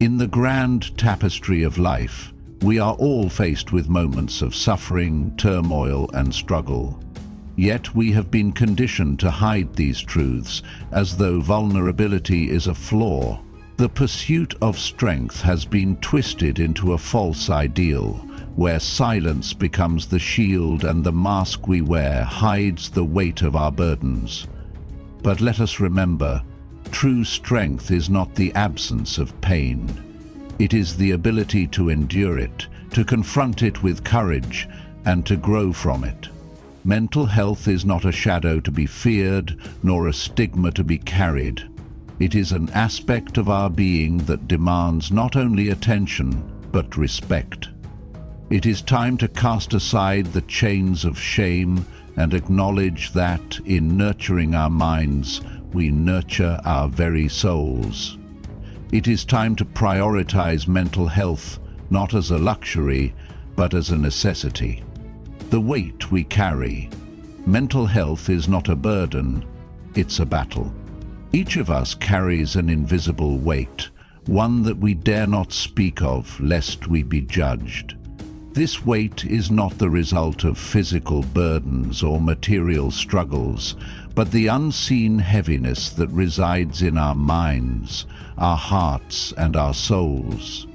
In the grand tapestry of life, we are all faced with moments of suffering, turmoil, and struggle. Yet we have been conditioned to hide these truths as though vulnerability is a flaw. The pursuit of strength has been twisted into a false ideal, where silence becomes the shield and the mask we wear hides the weight of our burdens. But let us remember, true strength is not the absence of pain. It is the ability to endure it, to confront it with courage, and to grow from it. Mental health is not a shadow to be feared, nor a stigma to be carried. It is an aspect of our being that demands not only attention, but respect. It is time to cast aside the chains of shame and acknowledge that, in nurturing our minds, we nurture our very souls. It is time to prioritize mental health, not as a luxury, but as a necessity. The weight we carry. Mental health is not a burden, it's a battle. Each of us carries an invisible weight, one that we dare not speak of lest we be judged. This weight is not the result of physical burdens or material struggles, but the unseen heaviness that resides in our minds, our hearts, and our souls.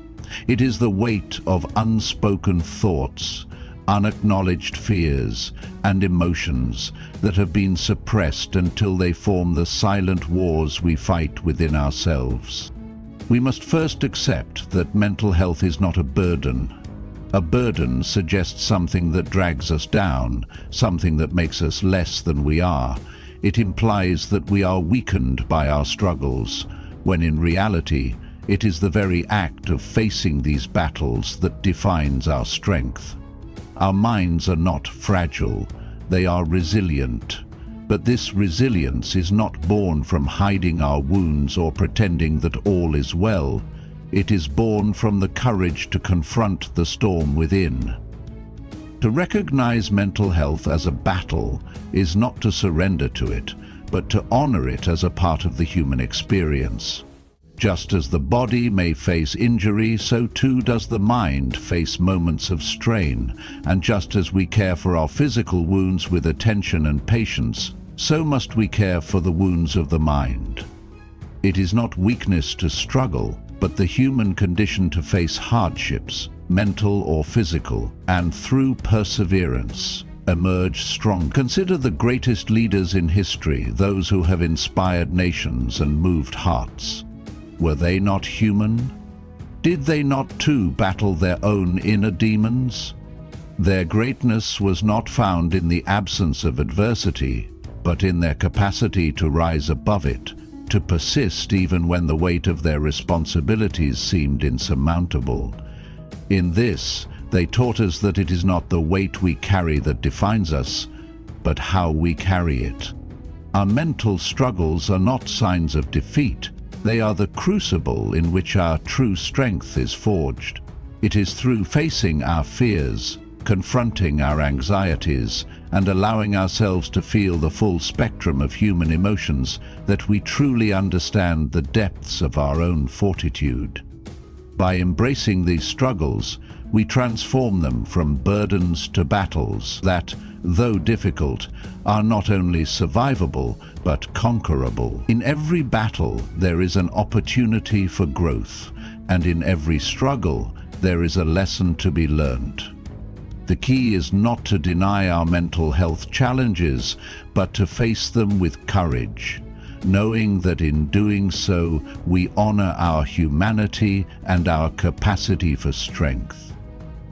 It is the weight of unspoken thoughts, unacknowledged fears, and emotions that have been suppressed until they form the silent wars we fight within ourselves. We must first accept that mental health is not a burden. A burden suggests something that drags us down, something that makes us less than we are. It implies that we are weakened by our struggles, when in reality, it is the very act of facing these battles that defines our strength. Our minds are not fragile, they are resilient. But this resilience is not born from hiding our wounds or pretending that all is well. It is born from the courage to confront the storm within. To recognize mental health as a battle is not to surrender to it, but to honor it as a part of the human experience. Just as the body may face injury, so too does the mind face moments of strain. And just as we care for our physical wounds with attention and patience, so must we care for the wounds of the mind. It is not weakness to struggle, but the human condition to face hardships, mental or physical, and through perseverance, emerge strong. Consider the greatest leaders in history, those who have inspired nations and moved hearts. Were they not human? Did they not too battle their own inner demons? Their greatness was not found in the absence of adversity, but in their capacity to rise above it, to persist even when the weight of their responsibilities seemed insurmountable. In this, they taught us that it is not the weight we carry that defines us, but how we carry it. Our mental struggles are not signs of defeat. They are the crucible in which our true strength is forged. It is through facing our fears, confronting our anxieties, and allowing ourselves to feel the full spectrum of human emotions that we truly understand the depths of our own fortitude. By embracing these struggles, we transform them from burdens to battles that, though difficult, are not only survivable but conquerable. In every battle, there is an opportunity for growth, and in every struggle, there is a lesson to be learned. The key is not to deny our mental health challenges, but to face them with courage, knowing that in doing so, we honor our humanity and our capacity for strength.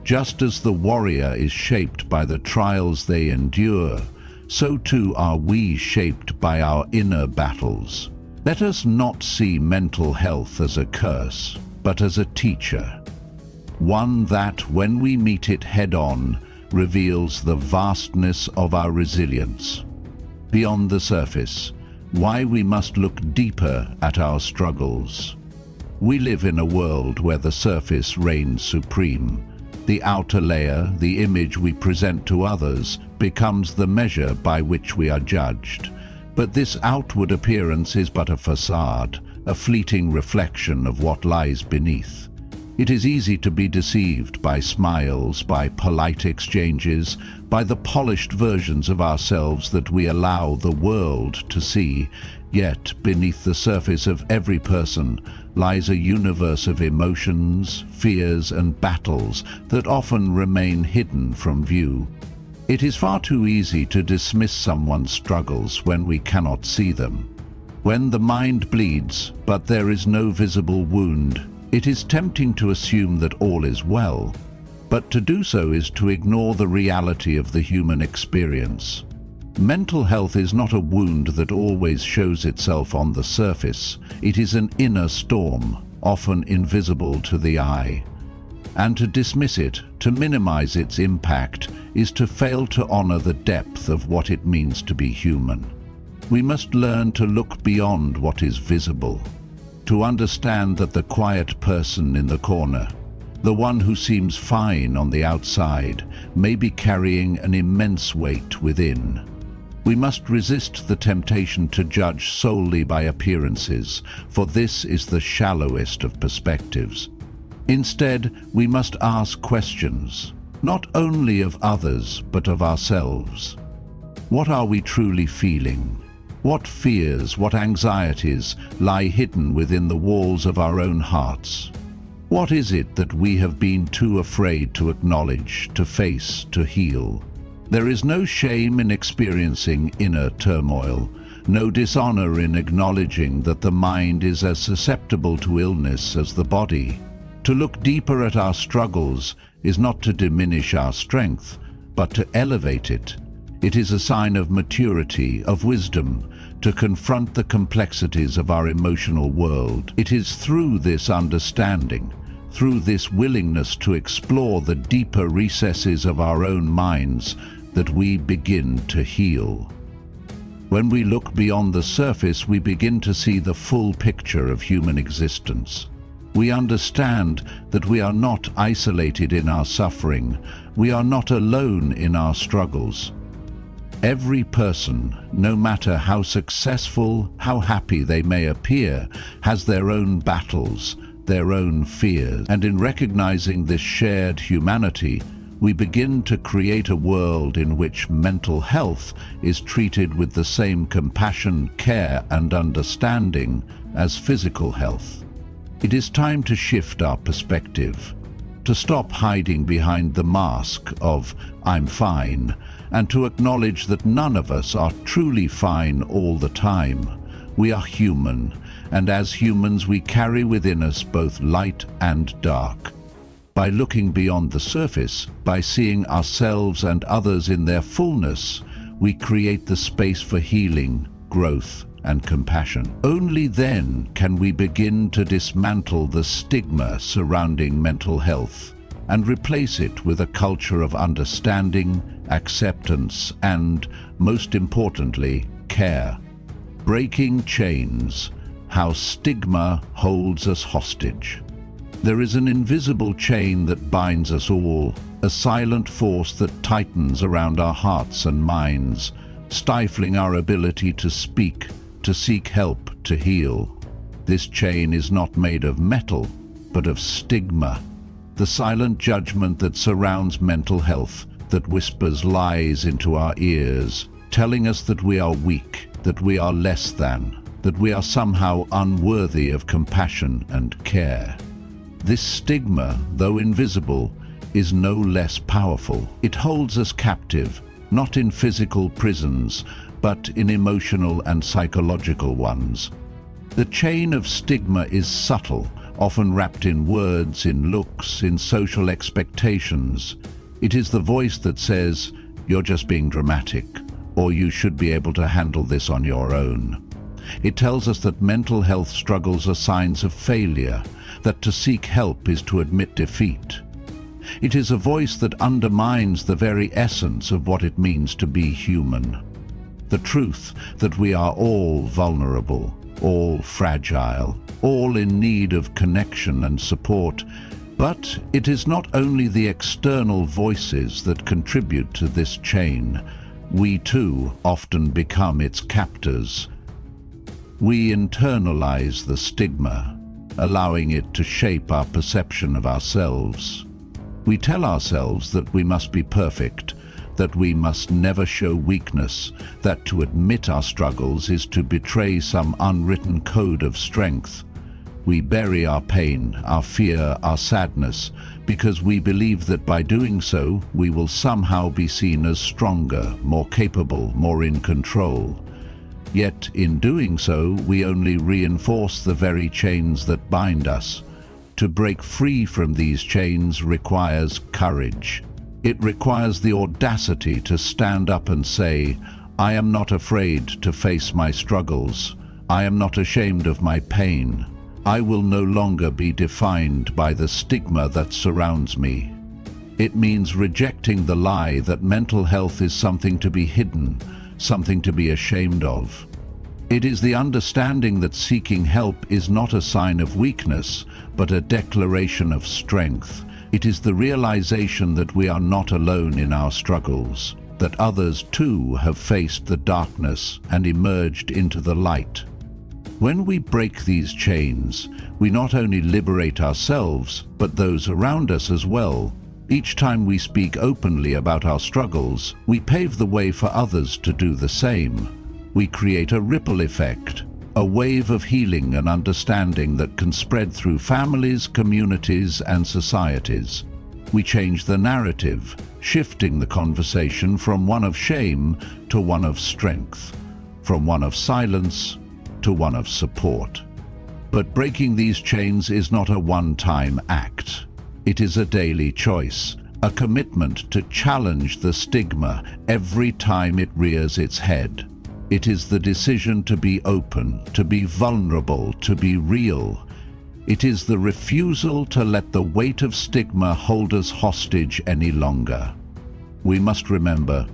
Just as the warrior is shaped by the trials they endure, so too are we shaped by our inner battles. Let us not see mental health as a curse, but as a teacher. One that, when we meet it head-on, reveals the vastness of our resilience. Beyond the surface, why we must look deeper at our struggles. We live in a world where the surface reigns supreme. The outer layer, the image we present to others, becomes the measure by which we are judged. But this outward appearance is but a facade, a fleeting reflection of what lies beneath. It is easy to be deceived by smiles, by polite exchanges, by the polished versions of ourselves that we allow the world to see. Yet, beneath the surface of every person lies a universe of emotions, fears, and battles that often remain hidden from view. It is far too easy to dismiss someone's struggles when we cannot see them. When the mind bleeds, but there is no visible wound, it is tempting to assume that all is well, but to do so is to ignore the reality of the human experience. Mental health is not a wound that always shows itself on the surface. It is an inner storm, often invisible to the eye. And to dismiss it, to minimize its impact, is to fail to honor the depth of what it means to be human. We must learn to look beyond what is visible, to understand that the quiet person in the corner, the one who seems fine on the outside, may be carrying an immense weight within. We must resist the temptation to judge solely by appearances, for this is the shallowest of perspectives. Instead, we must ask questions, not only of others, but of ourselves. What are we truly feeling? What fears, what anxieties lie hidden within the walls of our own hearts? What is it that we have been too afraid to acknowledge, to face, to heal? There is no shame in experiencing inner turmoil, no dishonor in acknowledging that the mind is as susceptible to illness as the body. To look deeper at our struggles is not to diminish our strength, but to elevate it. It is a sign of maturity, of wisdom, to confront the complexities of our emotional world. It is through this understanding, through this willingness to explore the deeper recesses of our own minds, that we begin to heal. When we look beyond the surface, we begin to see the full picture of human existence. We understand that we are not isolated in our suffering. We are not alone in our struggles. Every person, no matter how successful, how happy they may appear, has their own battles, their own fears. And in recognizing this shared humanity, we begin to create a world in which mental health is treated with the same compassion, care, and understanding as physical health. It is time to shift our perspective, to stop hiding behind the mask of "I'm fine," and to acknowledge that none of us are truly fine all the time. We are human, and as humans we carry within us both light and dark. By looking beyond the surface, by seeing ourselves and others in their fullness, we create the space for healing, growth, and compassion. Only then can we begin to dismantle the stigma surrounding mental health and replace it with a culture of understanding, acceptance, and, most importantly, care. Breaking chains, how stigma holds us hostage. There is an invisible chain that binds us all, a silent force that tightens around our hearts and minds, stifling our ability to speak, to seek help, to heal. This chain is not made of metal, but of stigma, the silent judgment that surrounds mental health, that whispers lies into our ears, telling us that we are weak, that we are less than, that we are somehow unworthy of compassion and care. This stigma, though invisible, is no less powerful. It holds us captive, not in physical prisons, but in emotional and psychological ones. The chain of stigma is subtle, often wrapped in words, in looks, in social expectations. It is the voice that says, "You're just being dramatic," or "You should be able to handle this on your own." It tells us that mental health struggles are signs of failure, that to seek help is to admit defeat. It is a voice that undermines the very essence of what it means to be human. The truth that we are all vulnerable, all fragile, all in need of connection and support. But it is not only the external voices that contribute to this chain. We too often become its captors. We internalize the stigma, allowing it to shape our perception of ourselves. We tell ourselves that we must be perfect, that we must never show weakness, that to admit our struggles is to betray some unwritten code of strength. We bury our pain, our fear, our sadness, because we believe that by doing so, we will somehow be seen as stronger, more capable, more in control. Yet, in doing so, we only reinforce the very chains that bind us. To break free from these chains requires courage. It requires the audacity to stand up and say, "I am not afraid to face my struggles. I am not ashamed of my pain. I will no longer be defined by the stigma that surrounds me." It means rejecting the lie that mental health is something to be hidden, something to be ashamed of. It is the understanding that seeking help is not a sign of weakness, but a declaration of strength. It is the realization that we are not alone in our struggles, that others too have faced the darkness and emerged into the light. When we break these chains, we not only liberate ourselves, but those around us as well. Each time we speak openly about our struggles, we pave the way for others to do the same. We create a ripple effect, a wave of healing and understanding that can spread through families, communities, and societies. We change the narrative, shifting the conversation from one of shame to one of strength, from one of silence to one of support. But breaking these chains is not a one-time act. It is a daily choice, a commitment to challenge the stigma every time it rears its head. It is the decision to be open, to be vulnerable, to be real. It is the refusal to let the weight of stigma hold us hostage any longer. We must remember,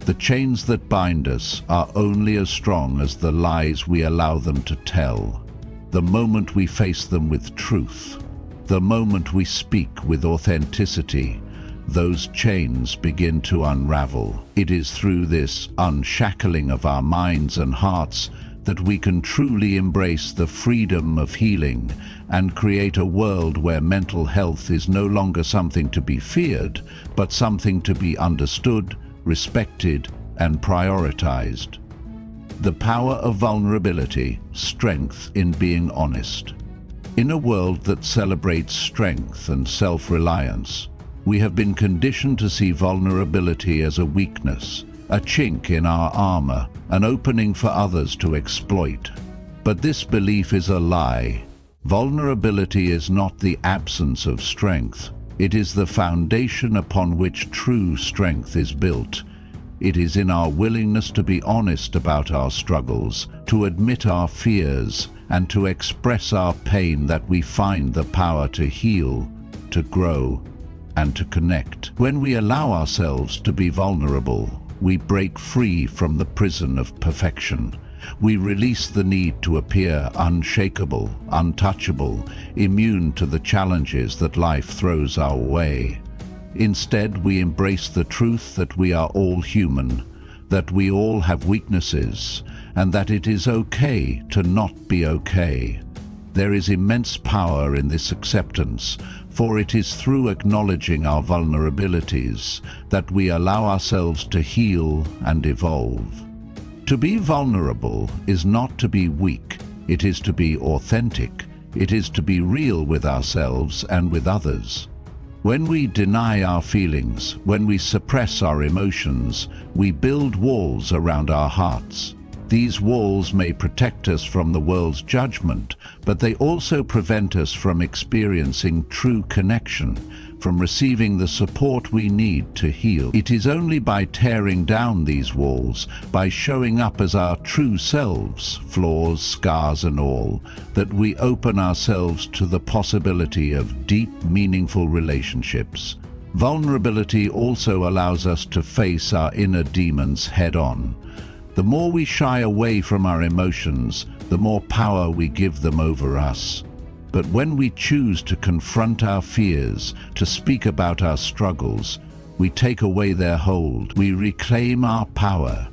the chains that bind us are only as strong as the lies we allow them to tell. The moment we face them with truth, the moment we speak with authenticity, those chains begin to unravel. It is through this unshackling of our minds and hearts that we can truly embrace the freedom of healing and create a world where mental health is no longer something to be feared, but something to be understood, respected, and prioritized. The power of vulnerability, strength in being honest. In a world that celebrates strength and self-reliance, we have been conditioned to see vulnerability as a weakness, a chink in our armor, an opening for others to exploit. But this belief is a lie. Vulnerability is not the absence of strength. It is the foundation upon which true strength is built. It is in our willingness to be honest about our struggles, to admit our fears, and to express our pain that we find the power to heal, to grow, and to connect. When we allow ourselves to be vulnerable, we break free from the prison of perfection. We release the need to appear unshakable, untouchable, immune to the challenges that life throws our way. Instead, we embrace the truth that we are all human, that we all have weaknesses, and that it is okay to not be okay. There is immense power in this acceptance, for it is through acknowledging our vulnerabilities that we allow ourselves to heal and evolve. To be vulnerable is not to be weak, it is to be authentic, it is to be real with ourselves and with others. When we deny our feelings, when we suppress our emotions, we build walls around our hearts. These walls may protect us from the world's judgment, but they also prevent us from experiencing true connection, from receiving the support we need to heal. It is only by tearing down these walls, by showing up as our true selves, flaws, scars and all, that we open ourselves to the possibility of deep, meaningful relationships. Vulnerability also allows us to face our inner demons head-on. The more we shy away from our emotions, the more power we give them over us. But when we choose to confront our fears, to speak about our struggles, we take away their hold, we reclaim our power.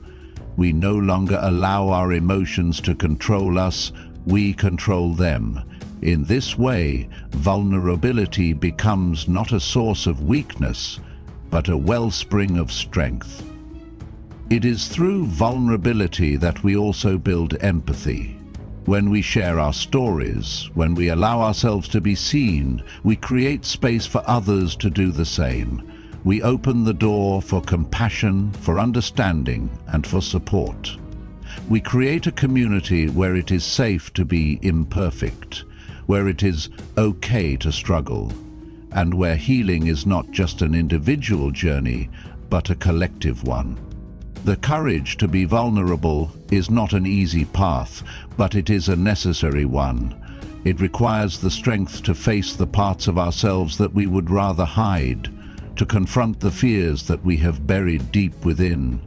We no longer allow our emotions to control us, we control them. In this way, vulnerability becomes not a source of weakness, but a wellspring of strength. It is through vulnerability that we also build empathy. When we share our stories, when we allow ourselves to be seen, we create space for others to do the same. We open the door for compassion, for understanding, and for support. We create a community where it is safe to be imperfect, where it is okay to struggle, and where healing is not just an individual journey, but a collective one. The courage to be vulnerable is not an easy path, but it is a necessary one. It requires the strength to face the parts of ourselves that we would rather hide, to confront the fears that we have buried deep within.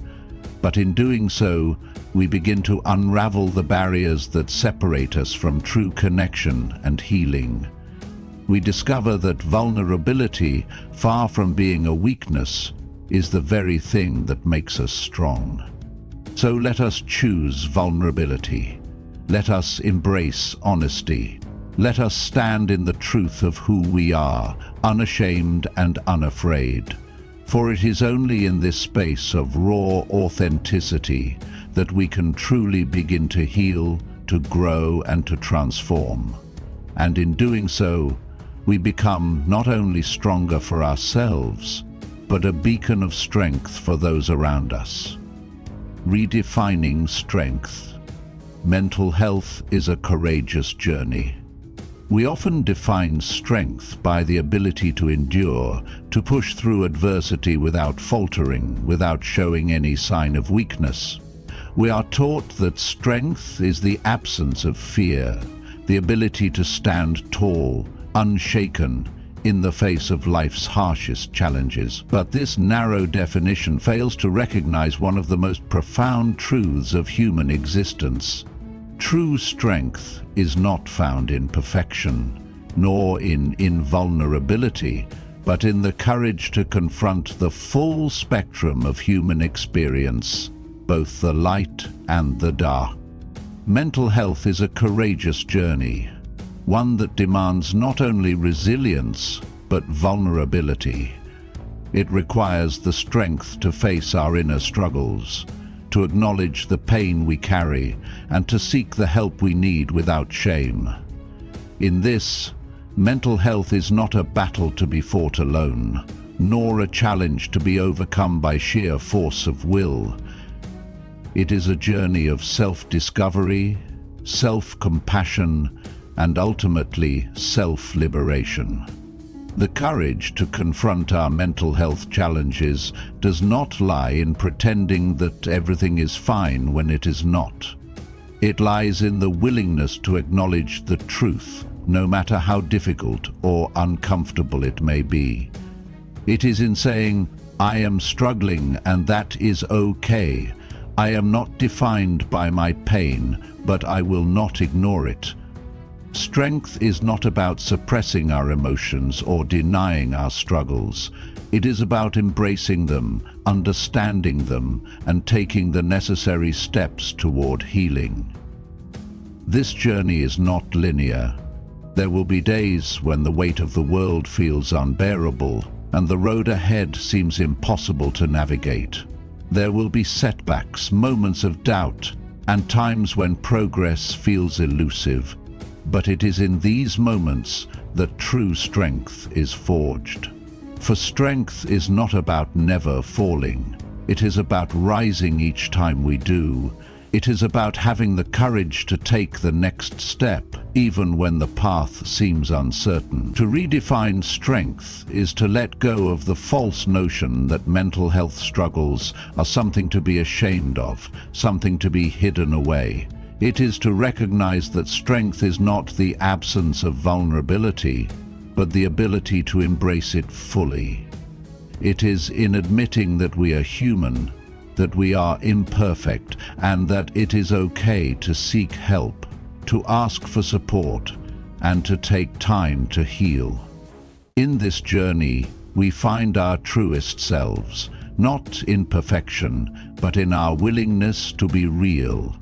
But in doing so, we begin to unravel the barriers that separate us from true connection and healing. We discover that vulnerability, far from being a weakness, is the very thing that makes us strong. So let us choose vulnerability. Let us embrace honesty. Let us stand in the truth of who we are, unashamed and unafraid. For it is only in this space of raw authenticity that we can truly begin to heal, to grow, and to transform. And in doing so, we become not only stronger for ourselves, but a beacon of strength for those around us. Redefining strength. Mental health is a courageous journey. We often define strength by the ability to endure, to push through adversity without faltering, without showing any sign of weakness. We are taught that strength is the absence of fear, the ability to stand tall, unshaken, in the face of life's harshest challenges. But this narrow definition fails to recognize one of the most profound truths of human existence. True strength is not found in perfection, nor in invulnerability, but in the courage to confront the full spectrum of human experience, both the light and the dark. Mental health is a courageous journey, one that demands not only resilience, but vulnerability. It requires the strength to face our inner struggles, to acknowledge the pain we carry, and to seek the help we need without shame. In this, mental health is not a battle to be fought alone, nor a challenge to be overcome by sheer force of will. It is a journey of self-discovery, self-compassion, and ultimately self-liberation. The courage to confront our mental health challenges does not lie in pretending that everything is fine when it is not. It lies in the willingness to acknowledge the truth, no matter how difficult or uncomfortable it may be. It is in saying, "I am struggling and that is okay. I am not defined by my pain, but I will not ignore it." Strength is not about suppressing our emotions or denying our struggles. It is about embracing them, understanding them, and taking the necessary steps toward healing. This journey is not linear. There will be days when the weight of the world feels unbearable and the road ahead seems impossible to navigate. There will be setbacks, moments of doubt, and times when progress feels elusive. But it is in these moments that true strength is forged. For strength is not about never falling. It is about rising each time we do. It is about having the courage to take the next step, even when the path seems uncertain. To redefine strength is to let go of the false notion that mental health struggles are something to be ashamed of, something to be hidden away. It is to recognize that strength is not the absence of vulnerability, but the ability to embrace it fully. It is in admitting that we are human, that we are imperfect, and that it is okay to seek help, to ask for support, and to take time to heal. In this journey, we find our truest selves, not in perfection, but in our willingness to be real.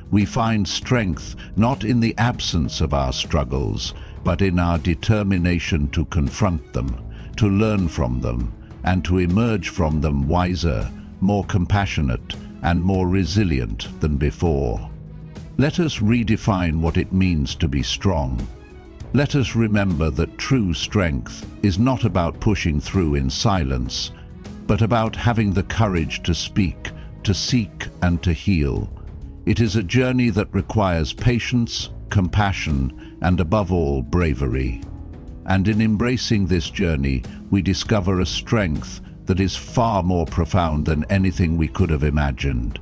We find strength not in the absence of our struggles, but in our determination to confront them, to learn from them, and to emerge from them wiser, more compassionate, and more resilient than before. Let us redefine what it means to be strong. Let us remember that true strength is not about pushing through in silence, but about having the courage to speak, to seek, and to heal. It is a journey that requires patience, compassion, and above all, bravery. And in embracing this journey, we discover a strength that is far more profound than anything we could have imagined.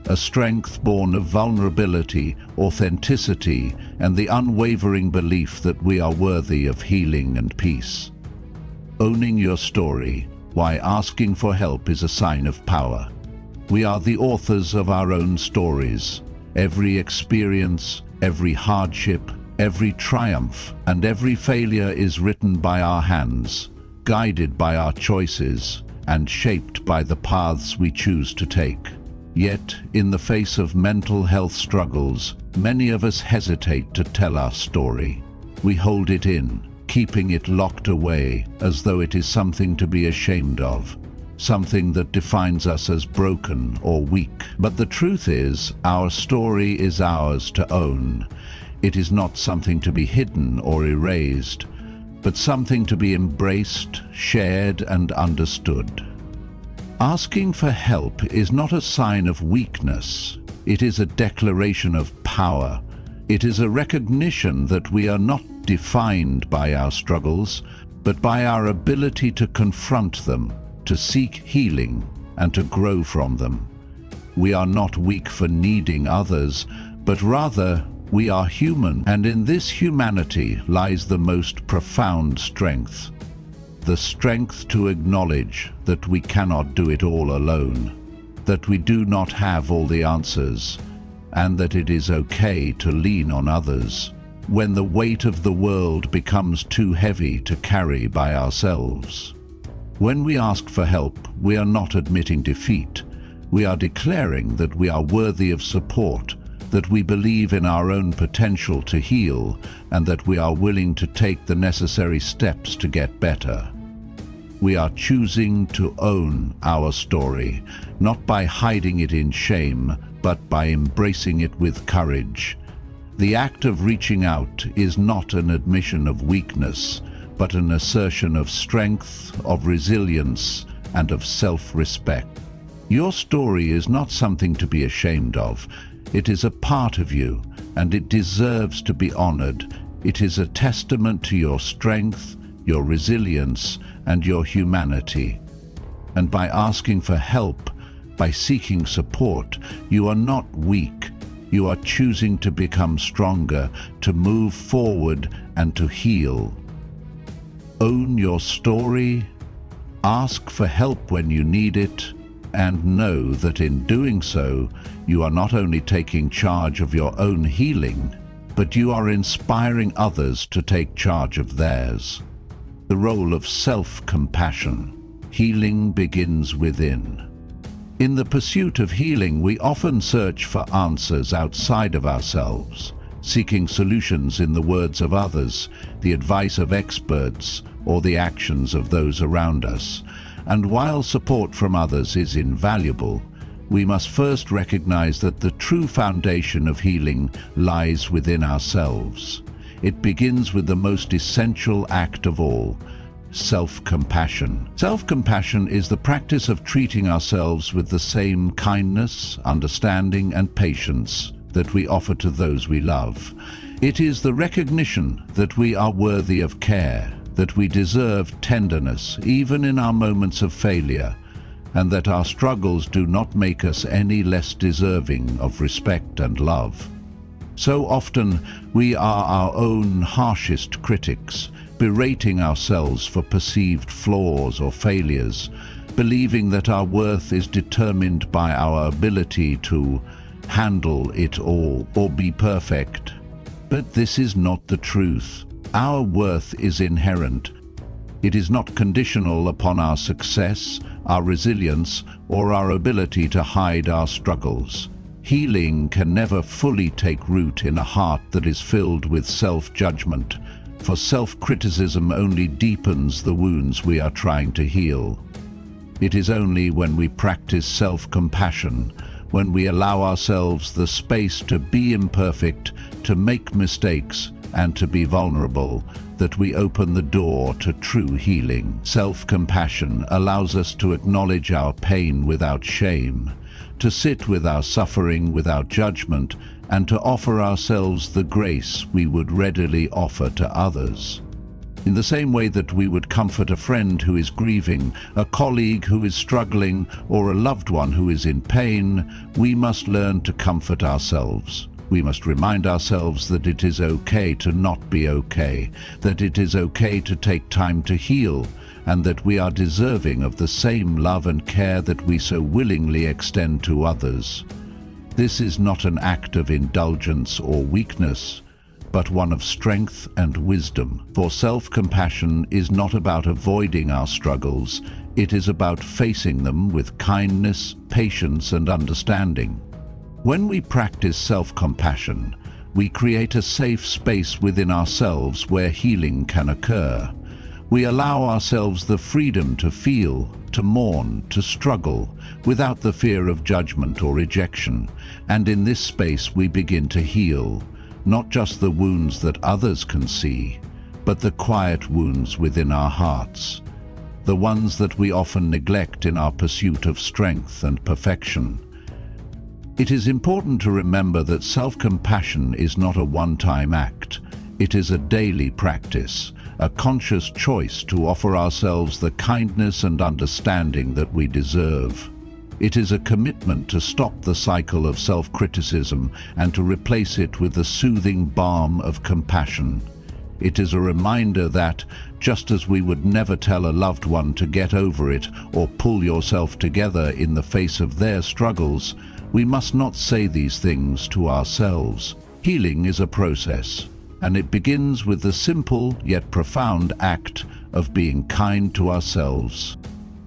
A strength born of vulnerability, authenticity, and the unwavering belief that we are worthy of healing and peace. Owning your story, why asking for help is a sign of power. We are the authors of our own stories. Every experience, every hardship, every triumph, and every failure is written by our hands, guided by our choices, and shaped by the paths we choose to take. Yet, in the face of mental health struggles, many of us hesitate to tell our story. We hold it in, keeping it locked away as though it is something to be ashamed of, something that defines us as broken or weak. But the truth is, our story is ours to own. It is not something to be hidden or erased, but something to be embraced, shared, and understood. Asking for help is not a sign of weakness. It is a declaration of power. It is a recognition that we are not defined by our struggles, but by our ability to confront them, to seek healing, and to grow from them. We are not weak for needing others, but rather we are human, and in this humanity lies the most profound strength. The strength to acknowledge that we cannot do it all alone, that we do not have all the answers, and that it is okay to lean on others when the weight of the world becomes too heavy to carry by ourselves. When we ask for help, we are not admitting defeat. We are declaring that we are worthy of support, that we believe in our own potential to heal, and that we are willing to take the necessary steps to get better. We are choosing to own our story, not by hiding it in shame, but by embracing it with courage. The act of reaching out is not an admission of weakness, but an assertion of strength, of resilience, and of self-respect. Your story is not something to be ashamed of. It is a part of you, and it deserves to be honored. It is a testament to your strength, your resilience, and your humanity. And by asking for help, by seeking support, you are not weak. You are choosing to become stronger, to move forward, and to heal. Own your story, ask for help when you need it, and know that in doing so, you are not only taking charge of your own healing, but you are inspiring others to take charge of theirs. The role of self-compassion. Healing begins within. In the pursuit of healing, we often search for answers outside of ourselves, seeking solutions in the words of others, the advice of experts, or the actions of those around us. And while support from others is invaluable, we must first recognize that the true foundation of healing lies within ourselves. It begins with the most essential act of all, self-compassion. Self-compassion is the practice of treating ourselves with the same kindness, understanding, and patience that we offer to those we love. It is the recognition that we are worthy of care, that we deserve tenderness even in our moments of failure, and that our struggles do not make us any less deserving of respect and love. So often we are our own harshest critics, berating ourselves for perceived flaws or failures, believing that our worth is determined by our ability to handle it all or be perfect. But this is not the truth. Our worth is inherent. It is not conditional upon our success, our resilience, or our ability to hide our struggles. Healing can never fully take root in a heart that is filled with self-judgment, for self-criticism only deepens the wounds we are trying to heal. It is only when we practice self-compassion, when we allow ourselves the space to be imperfect, to make mistakes, and to be vulnerable, that we open the door to true healing. Self-compassion allows us to acknowledge our pain without shame, to sit with our suffering without judgment, and to offer ourselves the grace we would readily offer to others. In the same way that we would comfort a friend who is grieving, a colleague who is struggling, or a loved one who is in pain, we must learn to comfort ourselves. We must remind ourselves that it is okay to not be okay, that it is okay to take time to heal, and that we are deserving of the same love and care that we so willingly extend to others. This is not an act of indulgence or weakness, but one of strength and wisdom. For self-compassion is not about avoiding our struggles, it is about facing them with kindness, patience, and understanding. When we practice self-compassion, we create a safe space within ourselves where healing can occur. We allow ourselves the freedom to feel, to mourn, to struggle, without the fear of judgment or rejection. And in this space we begin to heal, not just the wounds that others can see, but the quiet wounds within our hearts, the ones that we often neglect in our pursuit of strength and perfection. It is important to remember that self-compassion is not a one-time act. It is a daily practice, a conscious choice to offer ourselves the kindness and understanding that we deserve. It is a commitment to stop the cycle of self-criticism and to replace it with the soothing balm of compassion. It is a reminder that, just as we would never tell a loved one to get over it or pull yourself together in the face of their struggles, we must not say these things to ourselves. Healing is a process, and it begins with the simple yet profound act of being kind to ourselves.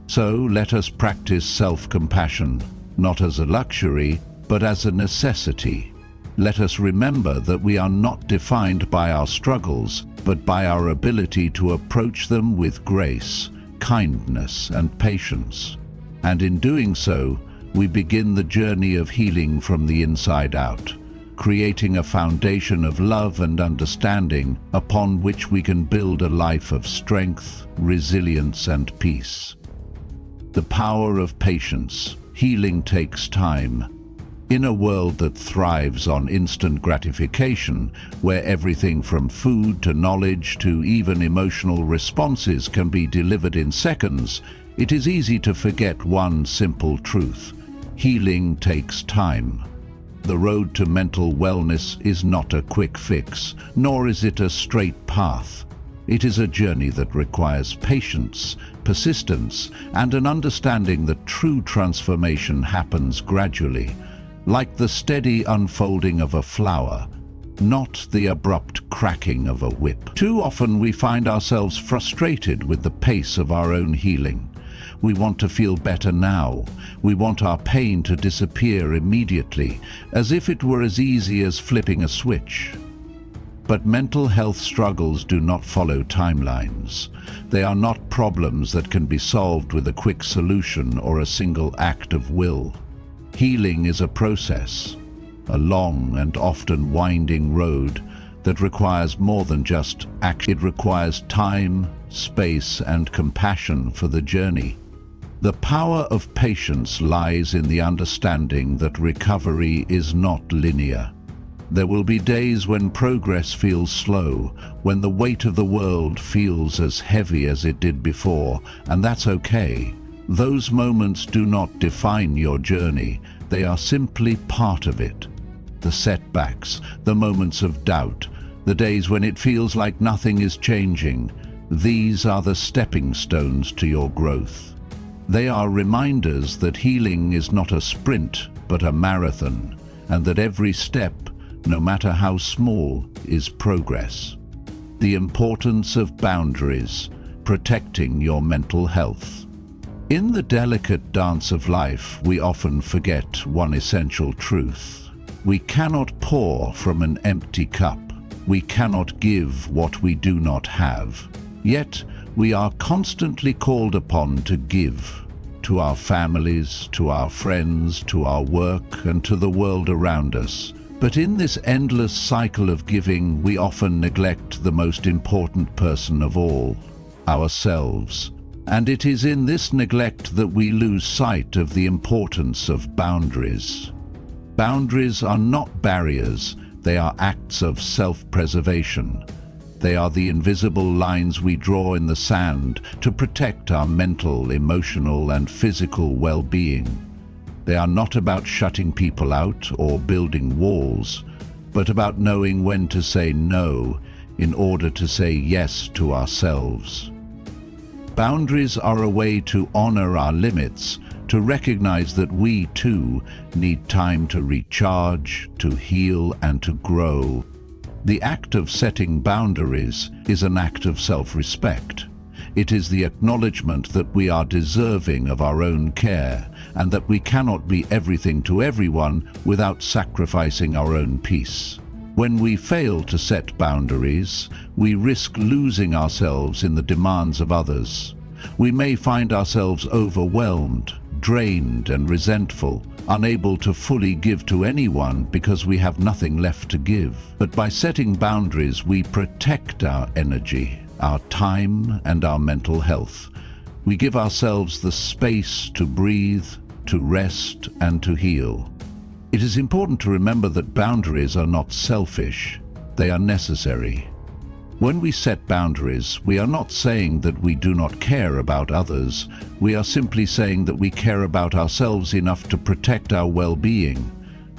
So let us practice self-compassion, not as a luxury, but as a necessity. Let us remember that we are not defined by our struggles, but by our ability to approach them with grace, kindness, and patience. And in doing so, we begin the journey of healing from the inside out, creating a foundation of love and understanding upon which we can build a life of strength, resilience, and peace. The power of patience. Healing takes time. In a world that thrives on instant gratification, where everything from food to knowledge to even emotional responses can be delivered in seconds, it is easy to forget one simple truth. Healing takes time. The road to mental wellness is not a quick fix, nor is it a straight path. It is a journey that requires patience, persistence, and an understanding that true transformation happens gradually, like the steady unfolding of a flower, not the abrupt cracking of a whip. Too often we find ourselves frustrated with the pace of our own healing. We want to feel better now. We want our pain to disappear immediately, as if it were as easy as flipping a switch. But mental health struggles do not follow timelines. They are not problems that can be solved with a quick solution or a single act of will. Healing is a process, a long and often winding road that requires more than just action. It requires time, space, and compassion for the journey. The power of patience lies in the understanding that recovery is not linear. There will be days when progress feels slow, when the weight of the world feels as heavy as it did before, and that's okay. Those moments do not define your journey, they are simply part of it. The setbacks, the moments of doubt, the days when it feels like nothing is changing, these are the stepping stones to your growth. They are reminders that healing is not a sprint, but a marathon, and that every step, no matter how small, is progress. The importance of boundaries. protecting your mental health. In the delicate dance of life, we often forget one essential truth. We cannot pour from an empty cup. We cannot give what we do not have. Yet, we are constantly called upon to give. To our families, to our friends, to our work, and to the world around us. But in this endless cycle of giving, we often neglect the most important person of all, ourselves. And it is in this neglect that we lose sight of the importance of boundaries. Boundaries are not barriers, they are acts of self-preservation. They are the invisible lines we draw in the sand to protect our mental, emotional, and physical well-being. They are not about shutting people out or building walls, but about knowing when to say no in order to say yes to ourselves. Boundaries are a way to honor our limits, to recognize that we, too, need time to recharge, to heal, and to grow. The act of setting boundaries is an act of self-respect. It is the acknowledgement that we are deserving of our own care and that we cannot be everything to everyone without sacrificing our own peace. When we fail to set boundaries, we risk losing ourselves in the demands of others. We may find ourselves overwhelmed, drained, and resentful, unable to fully give to anyone because we have nothing left to give. But by setting boundaries, we protect our energy, our time, and our mental health. We give ourselves the space to breathe, to rest, and to heal. It is important to remember that boundaries are not selfish, they are necessary. When we set boundaries, we are not saying that we do not care about others. We are simply saying that we care about ourselves enough to protect our well-being.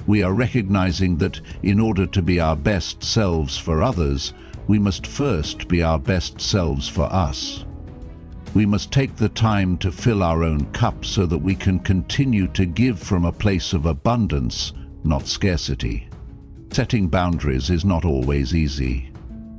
We are recognizing that in order to be our best selves for others, we must first be our best selves for us. We must take the time to fill our own cup so that we can continue to give from a place of abundance, not scarcity. Setting boundaries is not always easy.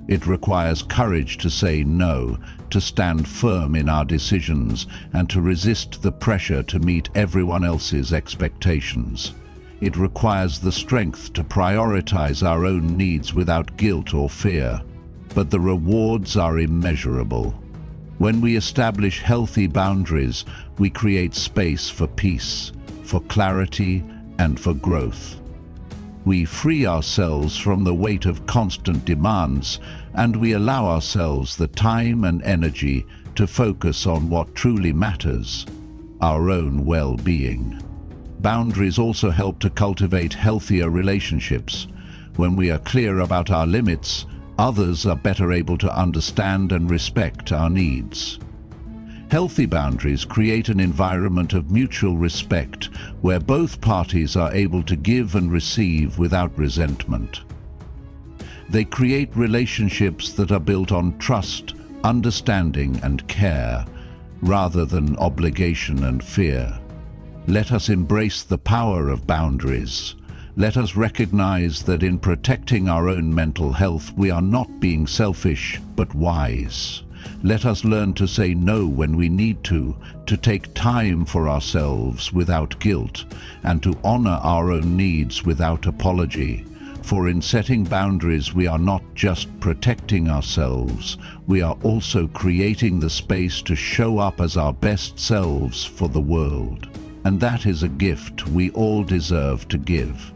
It requires courage to say no, to stand firm in our decisions, and to resist the pressure to meet everyone else's expectations. It requires the strength to prioritize our own needs without guilt or fear. But the rewards are immeasurable. When we establish healthy boundaries, we create space for peace, for clarity, and for growth. We free ourselves from the weight of constant demands, and we allow ourselves the time and energy to focus on what truly matters, our own well-being. Boundaries also help to cultivate healthier relationships. When we are clear about our limits, others are better able to understand and respect our needs. Healthy boundaries create an environment of mutual respect where both parties are able to give and receive without resentment. They create relationships that are built on trust, understanding, and care, rather than obligation and fear. Let us embrace the power of boundaries. Let us recognize that in protecting our own mental health, we are not being selfish, but wise. Let us learn to say no when we need to take time for ourselves without guilt, and to honor our own needs without apology. For in setting boundaries, we are not just protecting ourselves, we are also creating the space to show up as our best selves for the world. And that is a gift we all deserve to give.